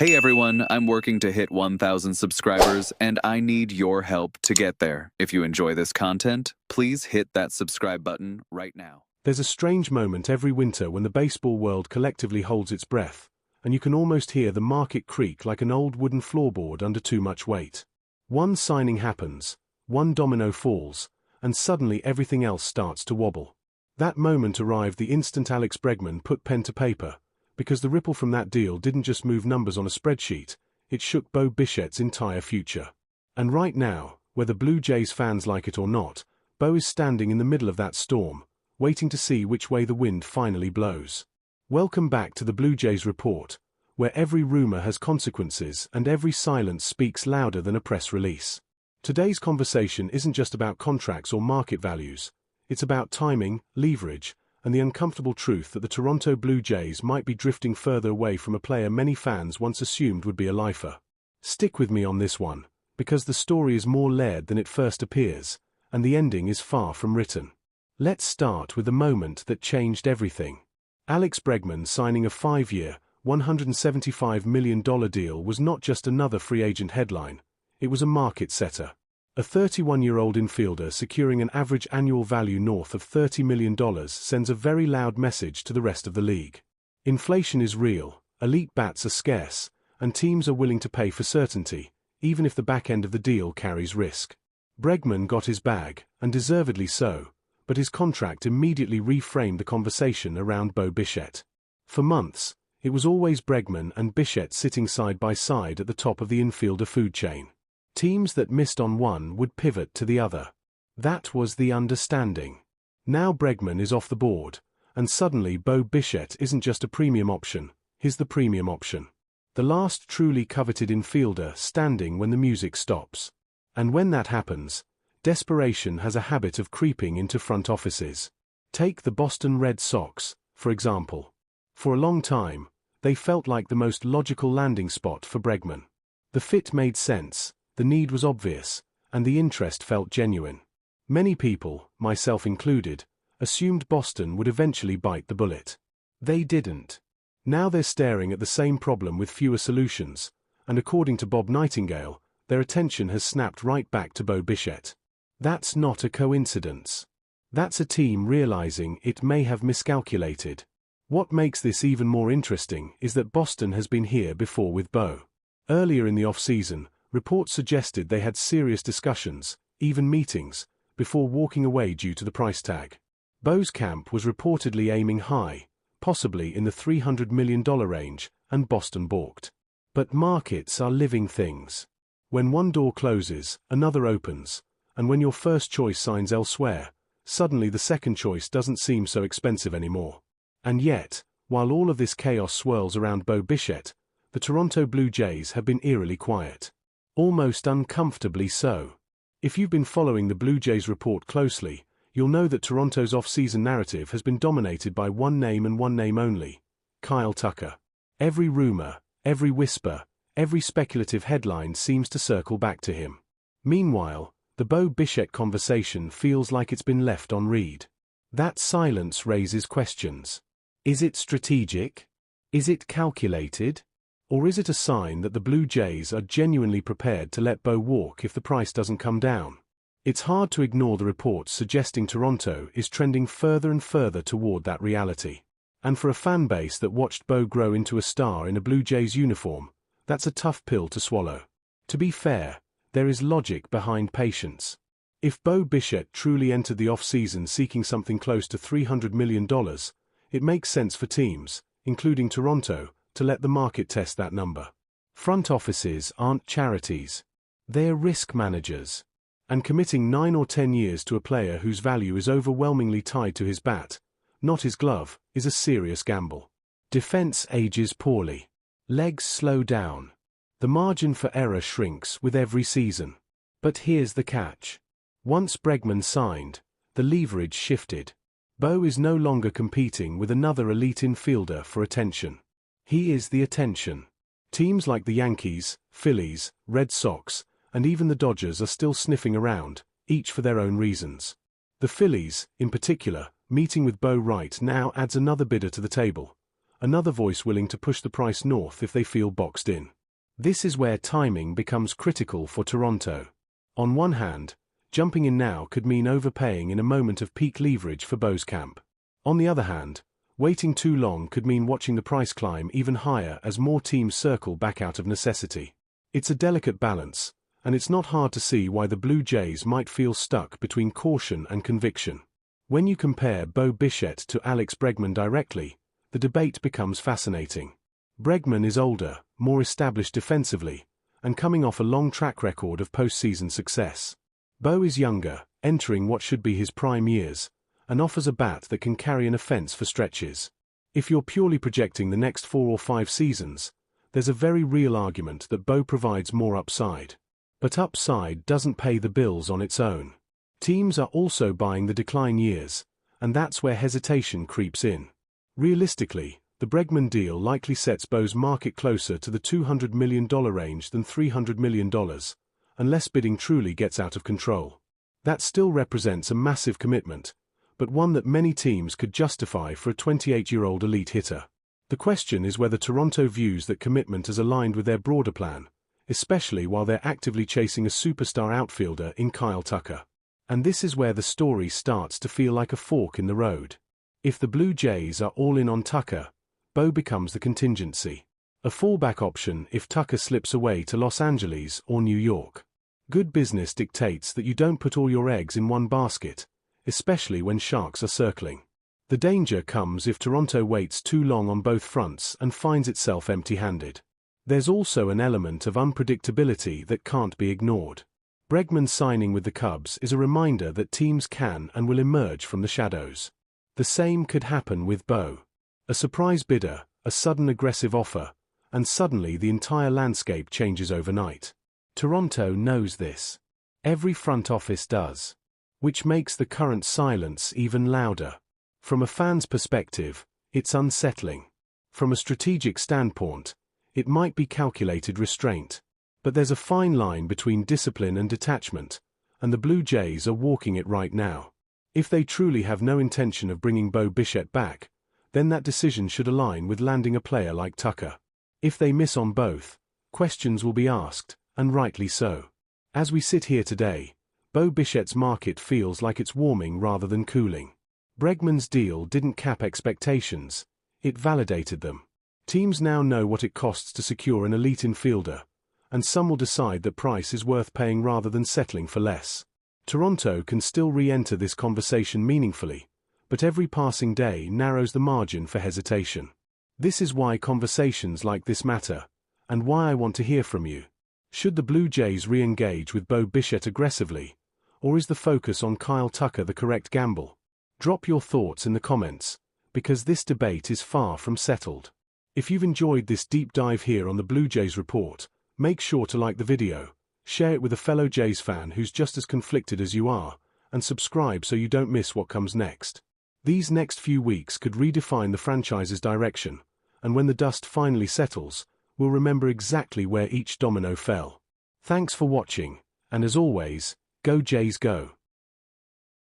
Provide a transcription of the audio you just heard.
Hey everyone, I'm working to hit 1,000 subscribers and I need your help to get there. If you enjoy this content, please hit that subscribe button right now. There's a strange moment every winter when the baseball world collectively holds its breath, and you can almost hear the market creak like an old wooden floorboard under too much weight. One signing happens, one domino falls, and suddenly everything else starts to wobble. That moment arrived the instant Alex Bregman put pen to paper, because the ripple from that deal didn't just move numbers on a spreadsheet, it shook Bo Bichette's entire future. And right now, whether Blue Jays fans like it or not, Bo is standing in the middle of that storm, waiting to see which way the wind finally blows. Welcome back to the Blue Jays Report, where every rumor has consequences and every silence speaks louder than a press release. Today's conversation isn't just about contracts or market values, it's about timing, leverage, and the uncomfortable truth that the Toronto Blue Jays might be drifting further away from a player many fans once assumed would be a lifer. Stick with me on this one, because the story is more layered than it first appears, and the ending is far from written. Let's start with the moment that changed everything. Alex Bregman signing a 5-year, $175 million deal was not just another free agent headline, it was a market setter. A 31-year-old infielder securing an average annual value north of $30 million sends a very loud message to the rest of the league. Inflation is real, elite bats are scarce, and teams are willing to pay for certainty, even if the back end of the deal carries risk. Bregman got his bag, and deservedly so, but his contract immediately reframed the conversation around Bo Bichette. For months, it was always Bregman and Bichette sitting side by side at the top of the infielder food chain. Teams that missed on one would pivot to the other. That was the understanding. Now Bregman is off the board, and suddenly Bo Bichette isn't just a premium option, he's the premium option. The last truly coveted infielder standing when the music stops. And when that happens, desperation has a habit of creeping into front offices. Take the Boston Red Sox, for example. For a long time, they felt like the most logical landing spot for Bregman. The fit made sense. The need was obvious, and the interest felt genuine. Many people, myself included, assumed Boston would eventually bite the bullet. They didn't. Now they're staring at the same problem with fewer solutions, and according to Bob Nightingale, their attention has snapped right back to Bo Bichette. That's not a coincidence. That's a team realizing it may have miscalculated. What makes this even more interesting is that Boston has been here before with Bo. Earlier in the off-season, reports suggested they had serious discussions, even meetings, before walking away due to the price tag. Bo's camp was reportedly aiming high, possibly in the $300 million range, and Boston balked. But markets are living things. When one door closes, another opens, and when your first choice signs elsewhere, suddenly the second choice doesn't seem so expensive anymore. And yet, while all of this chaos swirls around Bo Bichette, the Toronto Blue Jays have been eerily quiet. Almost uncomfortably so. If you've been following the Blue Jays report closely, you'll know that Toronto's off-season narrative has been dominated by one name and one name only: Kyle Tucker. Every rumor, every whisper, every speculative headline seems to circle back to him. Meanwhile, the Bo Bichette conversation feels like it's been left on read. That silence raises questions. Is it strategic? Is it calculated? Or is it a sign that the Blue Jays are genuinely prepared to let Bo walk if the price doesn't come down? It's hard to ignore the reports suggesting Toronto is trending further and further toward that reality. And for a fan base that watched Bo grow into a star in a Blue Jays uniform, that's a tough pill to swallow. To be fair, there is logic behind patience. If Bo Bichette truly entered the off-season seeking something close to $300 million, it makes sense for teams, including Toronto, to let the market test that number. Front offices aren't charities. They're risk managers. And committing 9 or 10 years to a player whose value is overwhelmingly tied to his bat, not his glove, is a serious gamble. Defense ages poorly. Legs slow down. The margin for error shrinks with every season. But here's the catch. Once Bregman signed, the leverage shifted. Bo is no longer competing with another elite infielder for attention. He is the attention. Teams like the Yankees, Phillies, Red Sox, and even the Dodgers are still sniffing around, each for their own reasons. The Phillies, in particular, meeting with Bo right now adds another bidder to the table, another voice willing to push the price north if they feel boxed in. This is where timing becomes critical for Toronto. On one hand, jumping in now could mean overpaying in a moment of peak leverage for Bo's camp. On the other hand, waiting too long could mean watching the price climb even higher as more teams circle back out of necessity. It's a delicate balance, and it's not hard to see why the Blue Jays might feel stuck between caution and conviction. When you compare Bo Bichette to Alex Bregman directly, the debate becomes fascinating. Bregman is older, more established defensively, and coming off a long track record of postseason success. Bo is younger, entering what should be his prime years, and offers a bat that can carry an offense for stretches. If you're purely projecting the next 4 or 5 seasons, there's a very real argument that Bo provides more upside. But upside doesn't pay the bills on its own. Teams are also buying the decline years, and that's where hesitation creeps in. Realistically, the Bregman deal likely sets Bo's market closer to the $200 million range than $300 million, unless bidding truly gets out of control. That still represents a massive commitment, but one that many teams could justify for a 28-year-old elite hitter. The question is whether Toronto views that commitment as aligned with their broader plan, especially while they're actively chasing a superstar outfielder in Kyle Tucker. And this is where the story starts to feel like a fork in the road. If the Blue Jays are all in on Tucker, Bo becomes the contingency. A fallback option if Tucker slips away to Los Angeles or New York. Good business dictates that you don't put all your eggs in one basket, especially when sharks are circling. The danger comes if Toronto waits too long on both fronts and finds itself empty-handed. There's also an element of unpredictability that can't be ignored. Bregman signing with the Cubs is a reminder that teams can and will emerge from the shadows. The same could happen with Bo. A surprise bidder, a sudden aggressive offer, and suddenly the entire landscape changes overnight. Toronto knows this. Every front office does. Which makes the current silence even louder. From a fan's perspective, it's unsettling. From a strategic standpoint, it might be calculated restraint. But there's a fine line between discipline and detachment, and the Blue Jays are walking it right now. If they truly have no intention of bringing Bo Bichette back, then that decision should align with landing a player like Tucker. If they miss on both, questions will be asked, and rightly so. As we sit here today, Bo Bichette's market feels like it's warming rather than cooling. Bregman's deal didn't cap expectations, it validated them. Teams now know what it costs to secure an elite infielder, and some will decide that price is worth paying rather than settling for less. Toronto can still re-enter this conversation meaningfully, but every passing day narrows the margin for hesitation. This is why conversations like this matter, and why I want to hear from you. Should the Blue Jays re-engage with Bo Bichette aggressively, or is the focus on Kyle Tucker the correct gamble? Drop your thoughts in the comments, because this debate is far from settled. If you've enjoyed this deep dive here on the Blue Jays Report, make sure to like the video, share it with a fellow Jays fan who's just as conflicted as you are, and subscribe so you don't miss what comes next. These next few weeks could redefine the franchise's direction, and when the dust finally settles, we'll remember exactly where each domino fell. Thanks for watching, and as always, go Jays go.